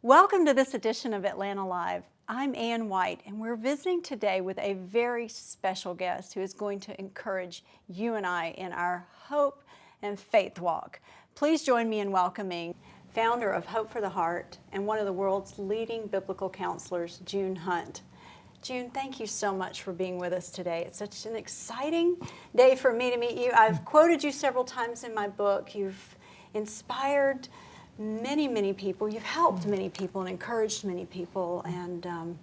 Welcome to this edition of Atlanta Live. I'm Ann White, and we're visiting today with a very special guest who is going to encourage you and I in our hope and faith walk. Please join me in welcoming founder of Hope for the Heart and one of the world's leading biblical counselors, June Hunt. June, thank you so much for being with us today. It's such an exciting day for me to meet you. I've quoted you several times in my book. You've inspired many people. You've helped many people and encouraged many people. And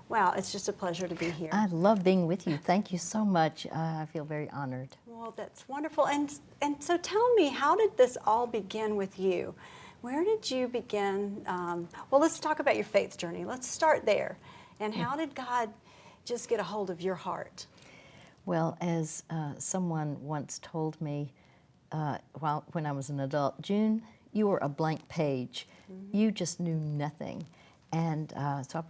wow, it's just a pleasure to be here. I love being with you. Thank you so much. I feel very honored. Well, that's wonderful. And so tell me, how did this all begin with you? Where did you begin? Well, let's talk about your faith journey. Let's start there. And how did God just get a hold of your heart? Well, as someone once told me when I was an adult, June, you were a blank page. Mm-hmm. You just knew nothing. And so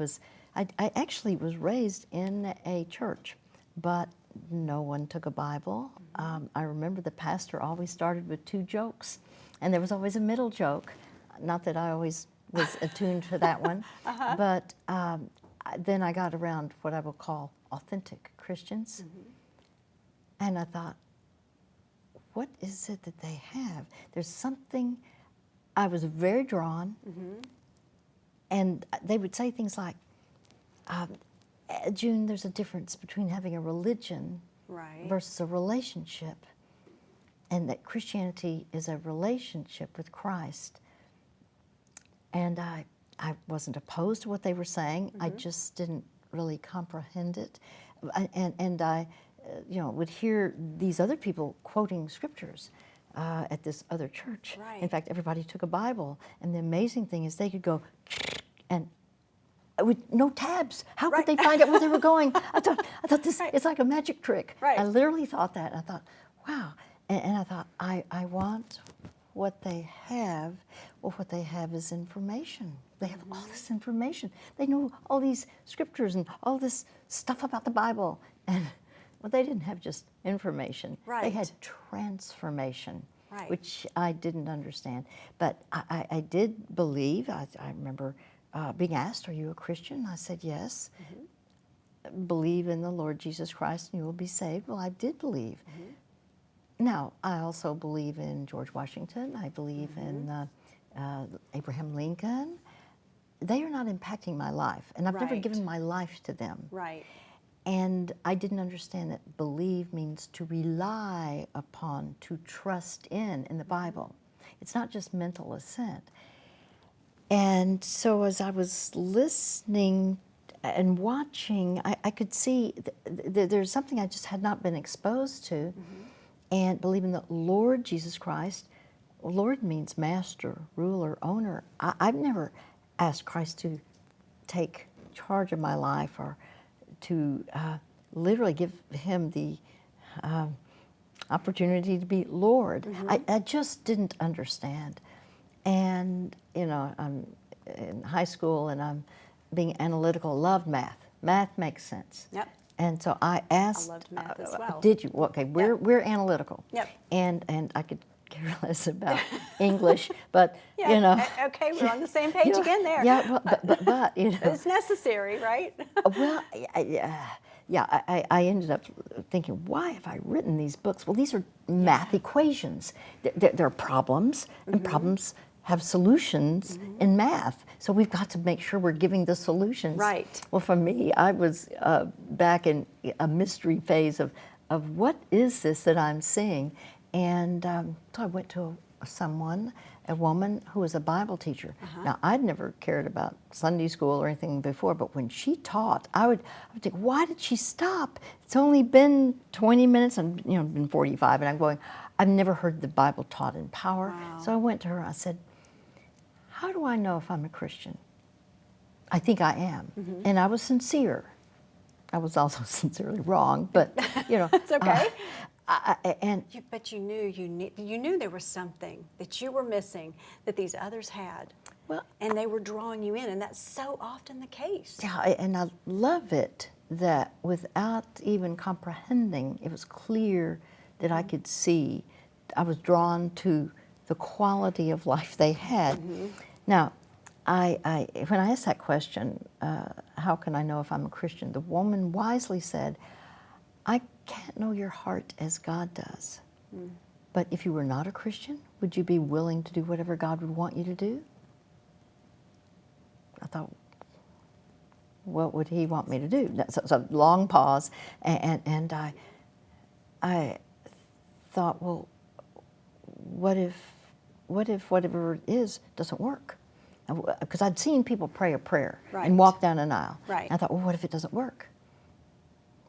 I actually was raised in a church, but no one took a Bible. Mm-hmm. I remember the pastor always started with 2 jokes, and there was always a middle joke. Not that I always was attuned to that one, uh-huh. But then I got around what I will call authentic Christians, mm-hmm. and I thought, what is it that they have? There's something. I was very drawn, mm-hmm. and they would say things like, June, there's a difference between having a religion right. versus a relationship, and that Christianity is a relationship with Christ. And I wasn't opposed to what they were saying. Mm-hmm. I just didn't really comprehend it. And I would hear these other people quoting scriptures at this other church. Right. In fact, everybody took a Bible. And the amazing thing is they could go and with no tabs. How right. could they find out where they were going? I thought this, right. it's like a magic trick. Right. I literally thought that. I thought, wow. And I thought, I want what they have. Well, what they have is information. They have all this information. They know all these scriptures and all this stuff about the Bible. And well, they didn't have just information. Right. They had transformation, right. which I didn't understand. But I did believe. I remember being asked, "Are you a Christian?" I said, "Yes." Mm-hmm. Believe in the Lord Jesus Christ and you will be saved. Well, I did believe. Mm-hmm. Now, I also believe in George Washington. I believe mm-hmm. in Abraham Lincoln. They are not impacting my life, and I've right. never given my life to them. Right. And I didn't understand that believe means to rely upon, to trust in the Bible. It's not just mental assent. And so as I was listening and watching, I could see there's something I just had not been exposed to. Mm-hmm. And believing that Lord Jesus Christ, Lord means master, ruler, owner. I've never asked Christ to take charge of my life or to literally give him the opportunity to be Lord. Mm-hmm. I just didn't understand. And, I'm in high school and I'm being analytical, loved math. Math makes sense. Yep. And so I asked. I loved math as well. Did you? Okay, we're analytical. Yep. And I could care less about English, but Okay, we're on the same page again there. Yeah, but it's necessary, right? Well, I ended up thinking, why have I written these books? Well, these are math equations. They're problems, and mm-hmm. problems have solutions mm-hmm. in math. So we've got to make sure we're giving the solutions. Right. Well, for me, I was back in a mystery phase of what is this that I'm seeing? And so I went to a woman who was a Bible teacher. Uh-huh. Now, I'd never cared about Sunday school or anything before, but when she taught, I would think, why did she stop? It's only been 20 minutes, and been 45, and I'm going, I've never heard the Bible taught in power. Wow. So I went to her, I said, how do I know if I'm a Christian? I think I am. Mm-hmm. And I was sincere. I was also sincerely wrong, but, It's okay. But you knew there was something that you were missing that these others had. Well, and they were drawing you in, and that's so often the case. Yeah, and I love it that without even comprehending, it was clear that mm-hmm. I could see. I was drawn to the quality of life they had. Mm-hmm. Now, when I asked that question, how can I know if I'm a Christian? The woman wisely said, I can't know your heart as God does. But if you were not a Christian, would you be willing to do whatever God would want you to do? I thought, what would he want me to do? So a long pause, and I thought, well, what if whatever it is doesn't work? Because I'd seen people pray a prayer and walk down an aisle. Right. And I thought, well, what if it doesn't work?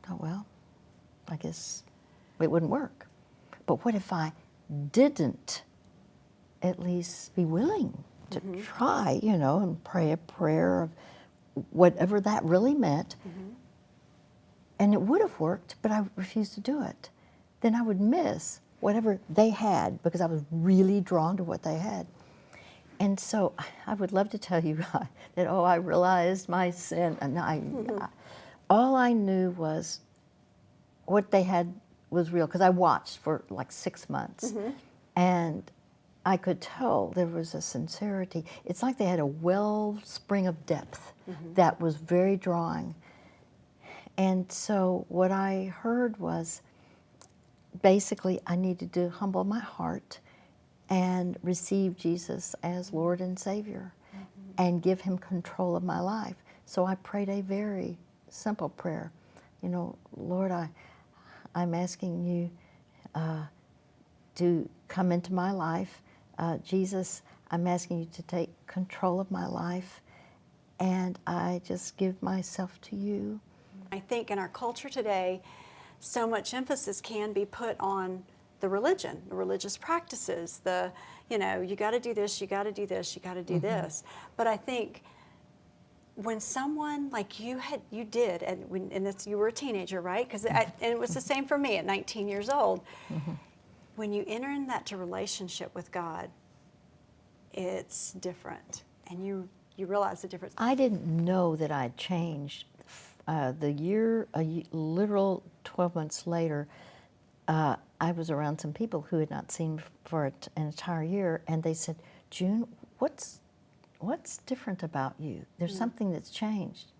I thought, well, I guess it wouldn't work. But what if I didn't at least be willing to try, and pray a prayer of whatever that really meant, and it would have worked, but I refused to do it. Then I would miss whatever they had because I was really drawn to what they had. And so I would love to tell you that, I realized my sin. And all I knew was what they had was real, because I watched for like 6 months. And I could tell there was a sincerity. It's like they had a wellspring of depth that was very drawing. And so what I heard was, basically, I needed to humble my heart and receive Jesus as Lord and Savior and give him control of my life. So I prayed a very simple prayer. Lord, I'm asking you to come into my life. Jesus, I'm asking you to take control of my life, and I just give myself to you. I think in our culture today, so much emphasis can be put on the religion, the religious practices, you got to do this, you got to do this, you got to do this. But I think when someone like you did, and you were a teenager, right? And it was the same for me at 19 years old. When you enter in that relationship with God, it's different, and you realize the difference. I didn't know that I'd changed. Literal 12 months later, I was around some people who had not seen me for an entire year, and they said, June, what's different about you? There's something that's changed.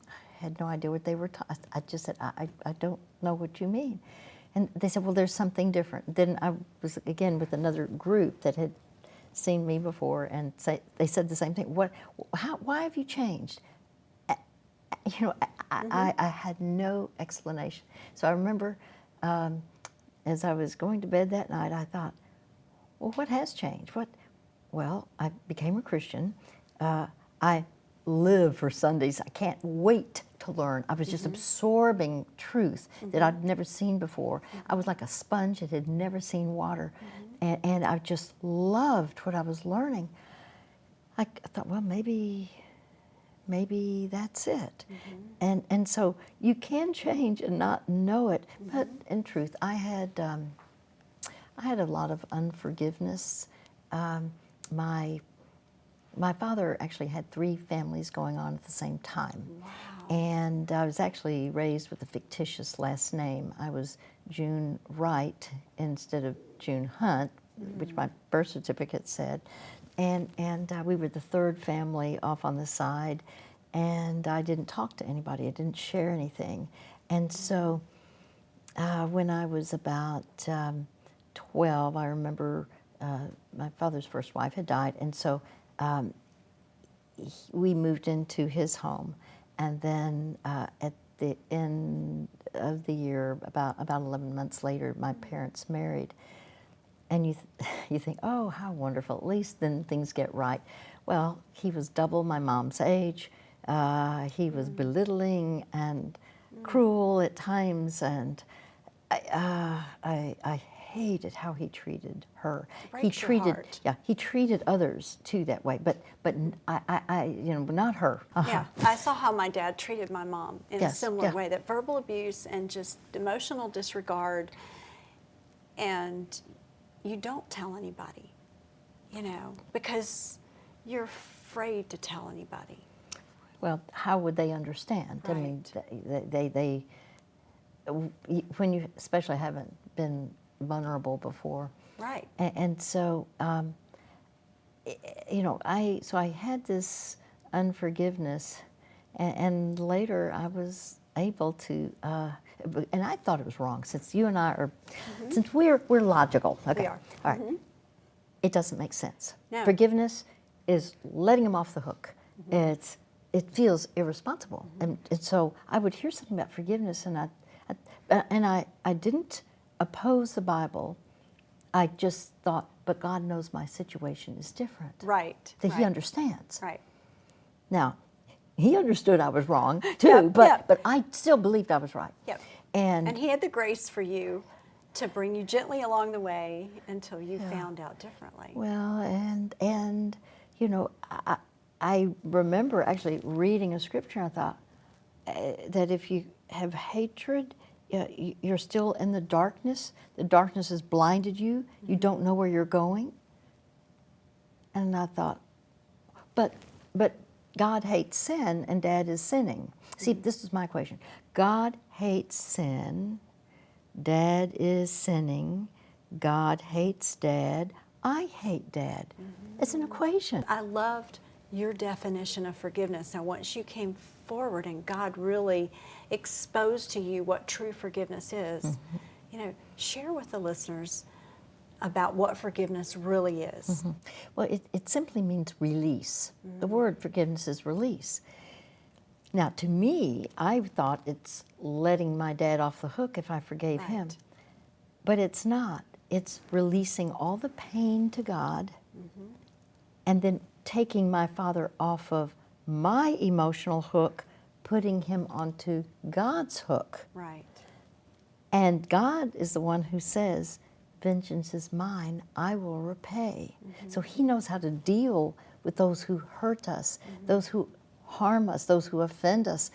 I had no idea what they were talking. I just said, I don't know what you mean. And they said, well, there's something different. Then I was, again, with another group that had seen me before, and they said the same thing. Why have you changed? I had no explanation. So I remember as I was going to bed that night, I thought, well, what has changed? Well, I became a Christian. I live for Sundays. I can't wait to learn. I was just absorbing truth that I'd never seen before. I was like a sponge that had never seen water. And I just loved what I was learning. I thought, well, maybe that's it. And so you can change and not know it. But in truth, I had a lot of unforgiveness. My father actually had 3 families going on at the same time. Wow. And I was actually raised with a fictitious last name. I was June Wright instead of June Hunt, which my birth certificate said. And we were the 3rd family off on the side, and I didn't talk to anybody. I didn't share anything. And so when I was about 12, I remember my father's first wife had died, and so we moved into his home. And then at the end of the year, about 11 months later, my parents married. And you think, oh, how wonderful, at least then things get right. Well, he was double my mom's age. He was belittling and cruel at times, and I hated how he treated her. He treated others too that way, but I not her. Yeah, I saw how my dad treated my mom in a similar way, that verbal abuse and just emotional disregard, and you don't tell anybody, because you're afraid to tell anybody. Well, how would they understand? Right. I mean, they when you especially haven't been vulnerable before. Right. And so I had this unforgiveness, and later I was able to, and I thought it was wrong, since you and I are, since we're logical. Okay. We are. All right. It doesn't make sense. No. Forgiveness is letting them off the hook. It feels irresponsible, and so I would hear something about forgiveness, and I didn't oppose the Bible. I just thought, but God knows my situation is different. Right. That He understands. Right. Now, He understood I was wrong too, Yep, yep. but I still believed I was right. Yep. And He had the grace for you to bring you gently along the way until you found out differently. well, and I remember actually reading a scripture, and I thought that if you have hatred, you're still in the darkness. The darkness has blinded you. You don't know where you're going. And I thought, but God hates sin, and Dad is sinning. See, this is my equation. God hates sin. Dad is sinning. God hates Dad. I hate Dad. It's an equation. I loved your definition of forgiveness. Now, once you came forward and God really exposed to you what true forgiveness is, share with the listeners about what forgiveness really is. Well, it simply means release. The word forgiveness is release. Now, to me, I thought it's letting my dad off the hook if I forgave him. But it's not. It's releasing all the pain to God and then taking my father off of my emotional hook, putting him onto God's hook. Right. And God is the one who says, vengeance is mine, I will repay. So He knows how to deal with those who hurt us, those who harm us, those who offend us.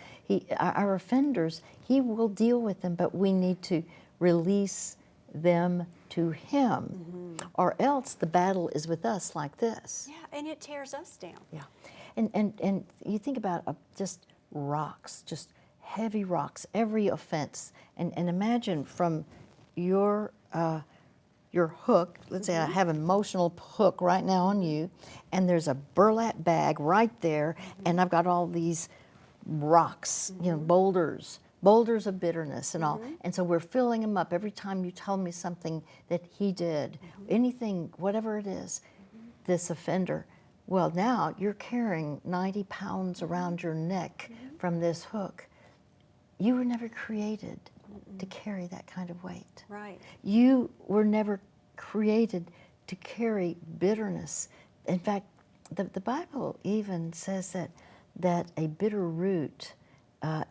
Our offenders, He will deal with them, but we need to release them to Him, or else the battle is with us like this. Yeah, and it tears us down. Yeah, and you think about just rocks, just heavy rocks, every offense, and imagine from your hook, let's say I have an emotional hook right now on you, and there's a burlap bag right there, and I've got all these rocks, boulders of bitterness and all. And so we're filling them up every time you tell me something that he did, anything, whatever it is, this offender. Well, now you're carrying 90 pounds around your neck from this hook. You were never created to carry that kind of weight. Right. You were never created to carry bitterness. In fact, the Bible even says that a bitter root,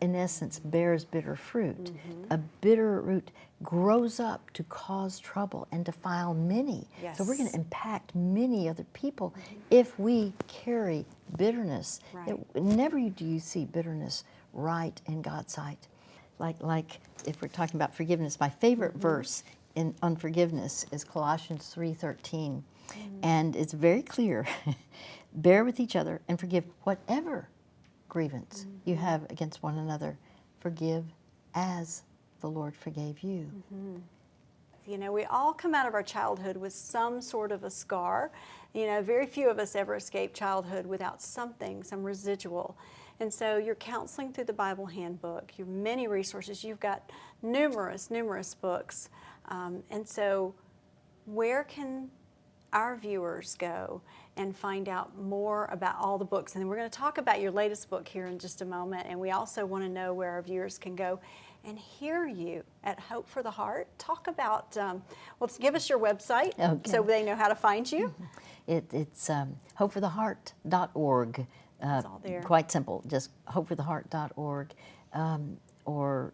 in essence, bears bitter fruit. A bitter root grows up to cause trouble and defile many. Yes. So we're going to impact many other people if we carry bitterness. Right. Never do you see bitterness right in God's sight. Like if we're talking about forgiveness, my favorite verse on forgiveness is Colossians 3:13. And it's very clear. Bear with each other and forgive whatever grievance you have against one another. Forgive as the Lord forgave you. We all come out of our childhood with some sort of a scar. Very few of us ever escape childhood without something, some residual. And so you're counseling through the Bible Handbook. You have many resources. You've got numerous books. And so where can our viewers go and find out more about all the books? And then we're going to talk about your latest book here in just a moment. And we also want to know where our viewers can go and hear you at Hope for the Heart. Talk about, give us your website so they know how to find you. It's hopefortheheart.org. It's all there. Quite simple, just hopefortheheart.org. Or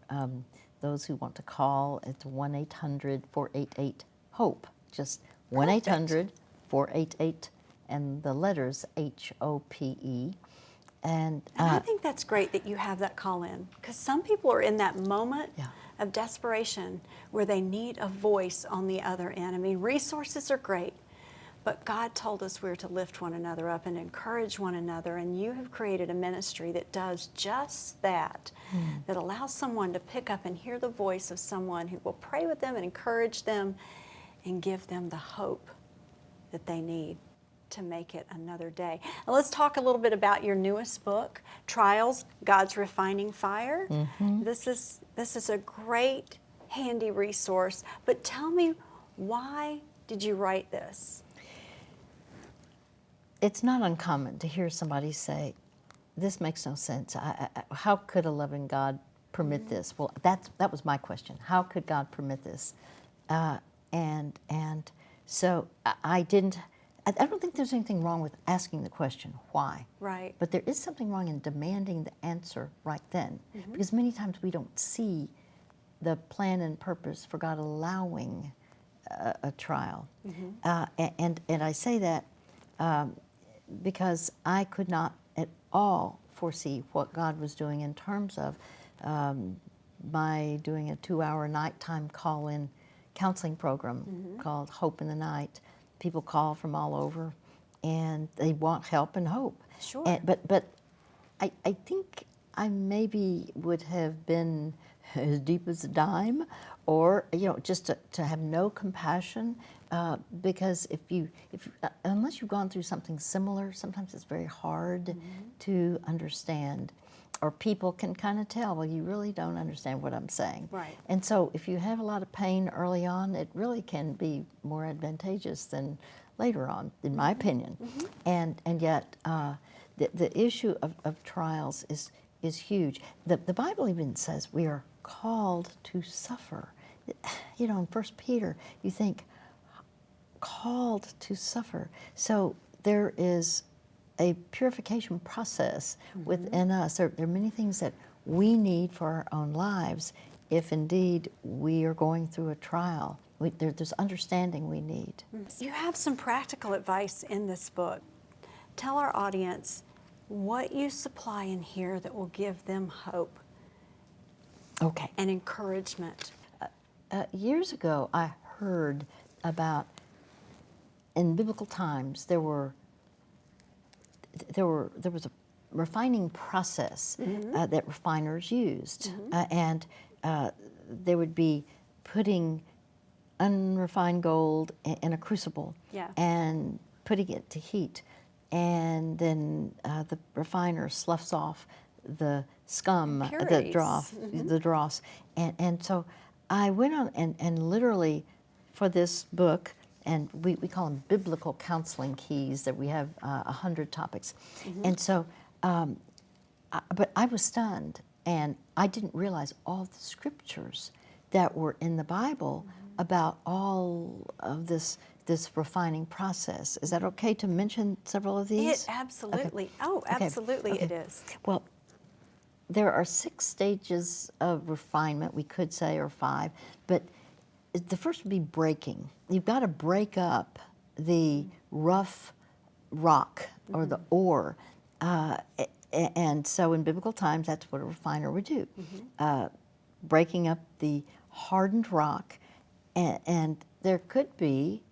those who want to call, it's 1-800-488-HOPE. Just 1-800-488 and the letters HOPE. And I think that's great that you have that call in, because some people are in that moment of desperation where they need a voice on the other end. I mean, resources are great, but God told us we're to lift one another up and encourage one another, and you have created a ministry that does just that, that allows someone to pick up and hear the voice of someone who will pray with them and encourage them and give them the hope that they need. to make it another day. Now let's talk a little bit about your newest book, Trials, God's Refining Fire. This is a great, handy resource, but tell me, why did you write this? It's not uncommon to hear somebody say, this makes no sense. How could a loving God permit this? Well, that was my question. How could God permit this? And so I don't think there's anything wrong with asking the question, why? Right. But there is something wrong in demanding the answer right then. Because many times we don't see the plan and purpose for God allowing a trial. And I say that because I could not at all foresee what God was doing in terms of by doing a 2-hour nighttime call-in counseling program called Hope in the Night. People call from all over, and they want help and hope. Sure. But I think I maybe would have been as deep as a dime, or just to have no compassion, because unless you've gone through something similar, sometimes it's very hard to understand, or people can kind of tell, well, you really don't understand what I'm saying. Right. And so if you have a lot of pain early on, it really can be more advantageous than later on, in my opinion. And yet the issue of trials is huge. The Bible even says we are called to suffer. In 1 Peter, you think, called to suffer. So there is a purification process within us. There are many things that we need for our own lives if indeed we are going through a trial. There's understanding we need. You have some practical advice in this book. Tell our audience what you supply in here that will give them hope Okay. and encouragement. Years ago, I heard about, in biblical times, there was a refining process that refiners used, and they would be putting unrefined gold in a crucible and putting it to heat, and then the refiner sloughs off the scum, the dross, and so I went on and literally for this book, and we call them biblical counseling keys, that we have 100 topics. And so, but I was stunned, and I didn't realize all the scriptures that were in the Bible about all of this refining process. Is that okay to mention several of these? Absolutely. Okay. Oh, absolutely Okay. it is. Well, there are 6 stages of refinement, we could say, or 5, but the first would be breaking. You've got to break up the rough rock or the ore. And so in biblical times, that's what a refiner would do. Breaking up the hardened rock, and there could be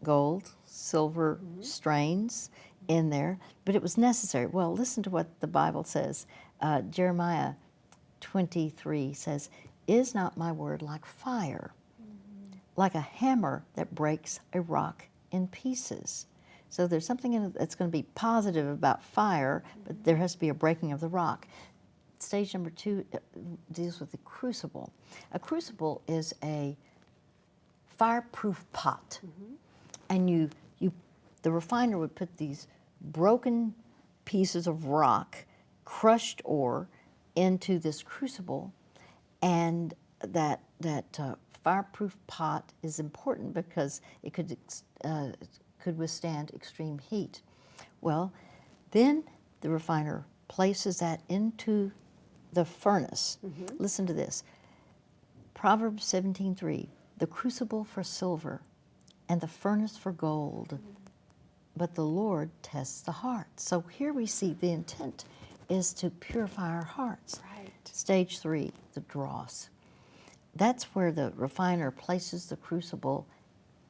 gold, silver strains in there, but it was necessary. Well, listen to what the Bible says. Jeremiah 23 says, "Is not my word like fire, like a hammer that breaks a rock in pieces?" So there's something in it that's going to be positive about fire, but there has to be a breaking of the rock. Stage number 2 deals with the crucible. A crucible is a fireproof pot, and the refiner would put these broken pieces of rock, crushed ore, into this crucible, and that fireproof pot is important because it could withstand extreme heat. Well, then the refiner places that into the furnace. Listen to this. Proverbs 17:3, "The crucible for silver and the furnace for gold, but the Lord tests the heart." So here we see the intent is to purify our hearts. Right. Stage 3, the dross. That's where the refiner places the crucible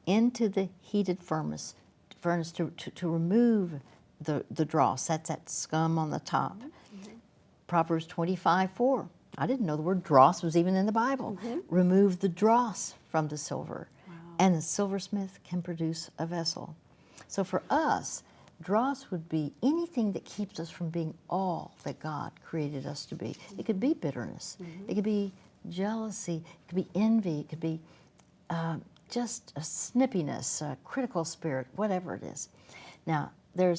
into the heated furnace to remove the dross. That's that scum on the top. Proverbs 25:4. I didn't know the word dross was even in the Bible. Remove the dross from the silver, and the silversmith can produce a vessel. So for us, dross would be anything that keeps us from being all that God created us to be. It could be bitterness. It could be jealousy. It could be envy. It could be just a snippiness, a critical spirit, whatever it is. Now, by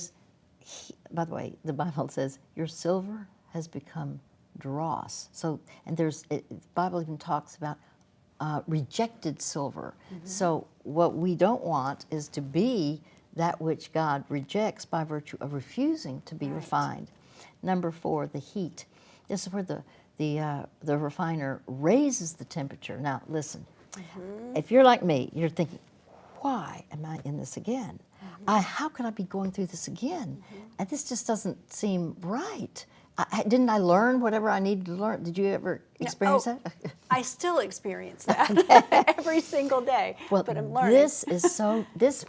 the way, the Bible says, your silver has become dross. So, and the Bible even talks about rejected silver. So what we don't want is to be that which God rejects by virtue of refusing to be refined. Number 4, the heat. This is where the refiner raises the temperature. Now, listen, if you're like me, you're thinking, why am I in this again? How can I be going through this again? And this just doesn't seem right. Didn't I learn whatever I needed to learn? Did you ever experience that? I still experience that every single day, well, but I'm learning. This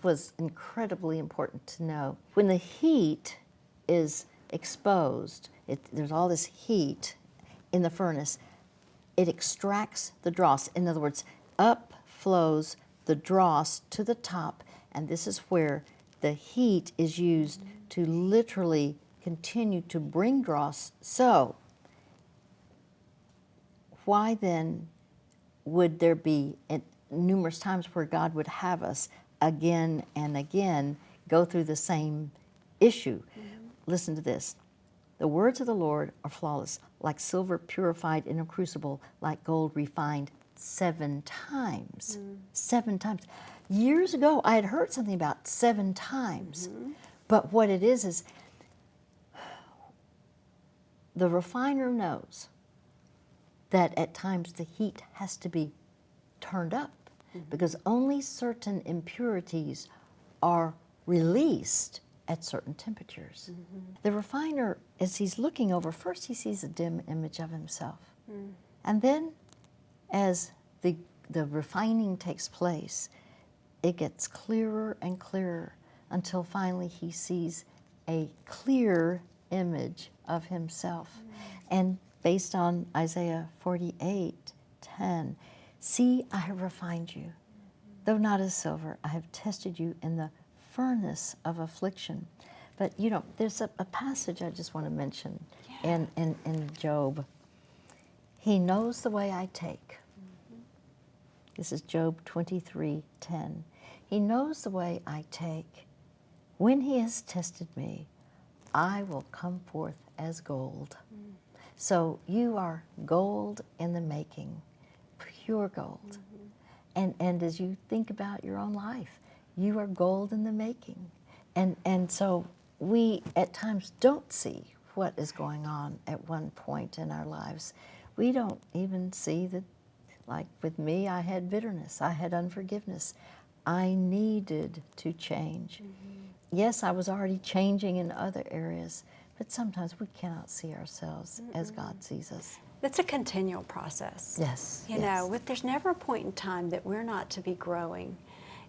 was incredibly important to know. When the heat is exposed, there's all this heat in the furnace, it extracts the dross. In other words, up flows the dross to the top, and this is where the heat is used to literally continue to bring dross. So, why then would there be numerous times where God would have us again and again go through the same issue? Listen to this. The words of the Lord are flawless, like silver purified in a crucible, like gold refined 7 times. 7 times. Years ago, I had heard something about 7 times. But what it is the refiner knows that at times the heat has to be turned up because only certain impurities are released at certain temperatures. The refiner, as he's looking over, first he sees a dim image of himself. And then as the refining takes place, it gets clearer and clearer until finally he sees a clear image of himself. And based on Isaiah 48:10, see, I have refined you. Though not as silver, I have tested you in the furnace of affliction. But you know, there's a passage I just want to mention in Job. He knows the way I take. This is Job 23:10. He knows the way I take. When he has tested me, I will come forth as gold. So you are gold in the making, pure gold. And as you think about your own life, you are gold in the making. And so we at times don't see what is going on at one point in our lives. We don't even see that, like with me, I had bitterness, I had unforgiveness. I needed to change. Yes, I was already changing in other areas, but sometimes we cannot see ourselves as God sees us. It's a continual process. Yes. You know, there's never a point in time that we're not to be growing.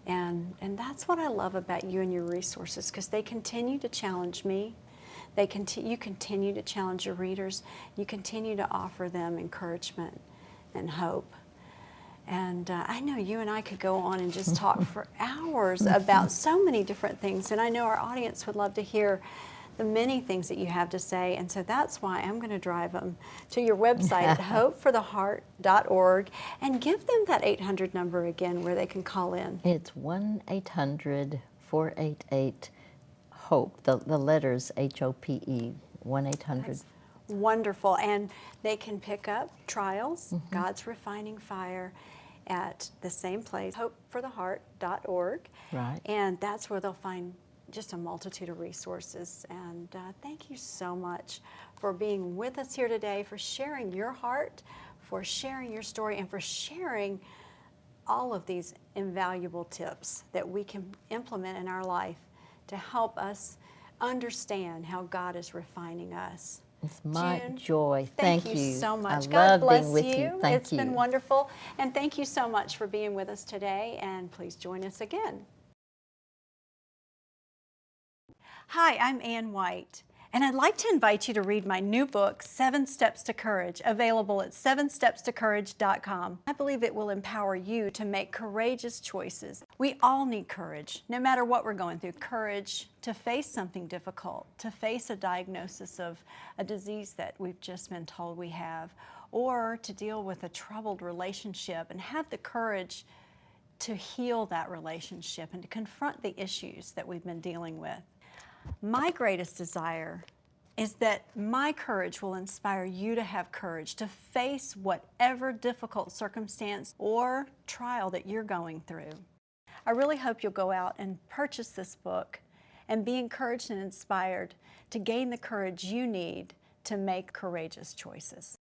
And that's what I love about you and your resources, because they continue to challenge me. You continue to challenge your readers. You continue to offer them encouragement and hope. And I know you and I could go on and just talk for hours about so many different things. And I know our audience would love to hear the many things that you have to say. And so that's why I'm going to drive them to your website at hopefortheheart.org and give them that 800 number again where they can call in. It's 1-800-488-HOPE, the letters HOPE, 1-800. Wonderful. And they can pick up Trials, God's Refining Fire, at the same place, hopefortheheart.org. Right. And that's where they'll find just a multitude of resources. And thank you so much for being with us here today, for sharing your heart, for sharing your story, and for sharing all of these invaluable tips that we can implement in our life to help us understand how God is refining us. It's my June, joy. Thank you so much. I God love bless being with you. you. Thank It's you. been wonderful. And thank you so much for being with us today. And please join us again. Hi, I'm Ann White. And I'd like to invite you to read my new book, 7 Steps to Courage, available at 7stepstocourage.com. I believe it will empower you to make courageous choices. We all need courage, no matter what we're going through. Courage to face something difficult, to face a diagnosis of a disease that we've just been told we have, or to deal with a troubled relationship and have the courage to heal that relationship and to confront the issues that we've been dealing with. My greatest desire is that my courage will inspire you to have courage to face whatever difficult circumstance or trial that you're going through. I really hope you'll go out and purchase this book and be encouraged and inspired to gain the courage you need to make courageous choices.